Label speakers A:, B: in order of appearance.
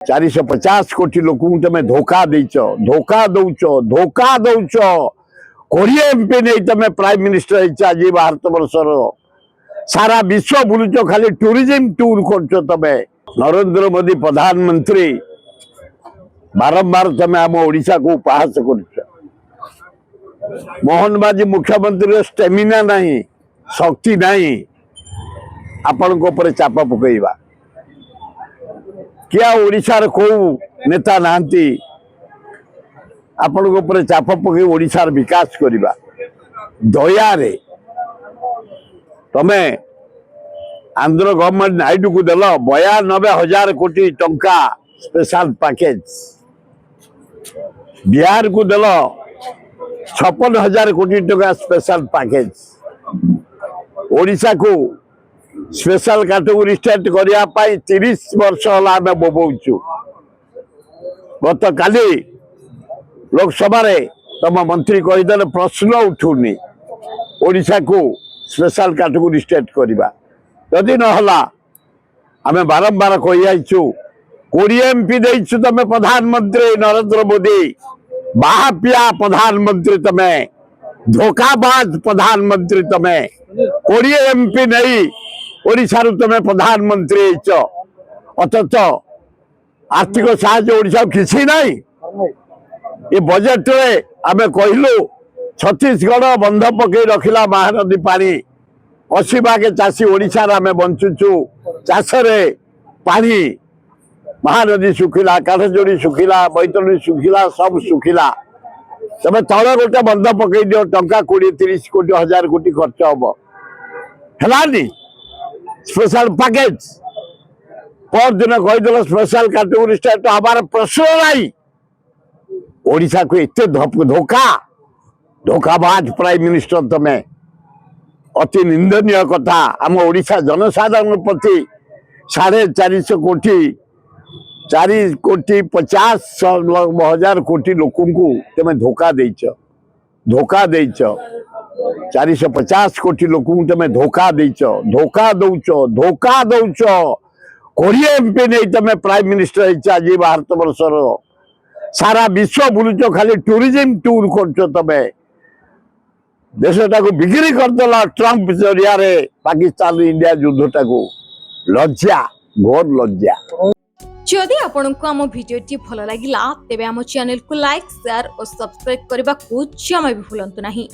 A: 450 कोटी लोक तमें धोखा देच धोखा दौच धोखा दौच 20 एमपी नहीं तमें प्राइम मिनिस्टर आज भारत वर्षर सारा विश्व बुलुच खाली टूरिज्म टूर कर तमें नरेंद्र मोदी प्रधानमंत्री बारंबार तमें आम ओडिशा को उपहास कर मोहन बाजी मुख्यमंत्री स्टेमिना नहीं शक्ति नहीं आपण को चाप पकईवा क्या ओडिशार को नेता नांती आपण को चाप पकई ओडिशार विकास करवा दया रे तमें आंध्र गवर्नमेंट नायडू को देल 92,000 कोटी टंका स्पेशल पैकेज बिहार को देल 56,000 कोटी टंका स्पेशल पैकेज ओडिशा को स्पेशल कैटेगरी स्टेट करने 30 वर्ष है बोबौचु गत काली लोकसभा तम मंत्री कहीदे प्रश्न उठुनी ओडिशा को स्पेशल कैटेगरी स्टेट करवा जदि नहला आम बारंबार कहीचु 20 एमपी देचु तमें प्रधानमंत्री नरेंद्र मोदी बाहापिया प्रधानमंत्री तमें धोखाबाज प्रधानमंत्री तमें 20 एमपी नहीं ओडिशा तमें प्रधानमंत्री अथच आर्थिक साहाय्य ओडिशा किसी नहीं ये बजेट रे आमे कहलु छत्तीसगढ़ बंध पकई रखिला महानदी पानी 80 भाग चाषी ओडिशा आमे बंचुचु चाष पानी महानदी सुखिला काठजोड़ी सुखिला बैतरणी सुखिला सब सुखिला तमें तले गोटे बंध पकई दियो टंका 20-30 कोटी 1000 कोटी खर्च हम है स्पेशल पैकेज पर दिन कहीदेल स्पेशल कैटेगरी स्टेट हमारे प्रश्न नहीं ओडिशा को इतने धोखा धोखाबाज प्राइम मिनिस्टर तमें अति निंदनीय कथा आम ओडिशा जनसाधारण प्रति 450 कोटी 4,50,000 कोटी लोक तमें धोखा देच 450 कोटी लोक तमें धोखा देच धोखा दौच धोखा दौच 20 एमपी नहीं तमें प्राइम मिनिस्टर आज भारत वर्षर सारा विश्व बुलुच खाली टूरिज्म टूर कर तमें देशटा को बिक्री करदेल ट्रंप जरिया पाकिस्तान इंडिया युद्धटा को लज्जा घोर लज्जा।
B: जदि आपंक आम भिडी भल लगा तेब आम चैनल को लाइक शेयर और सब्सक्राइब करने को जमा भी भूलु नहीं।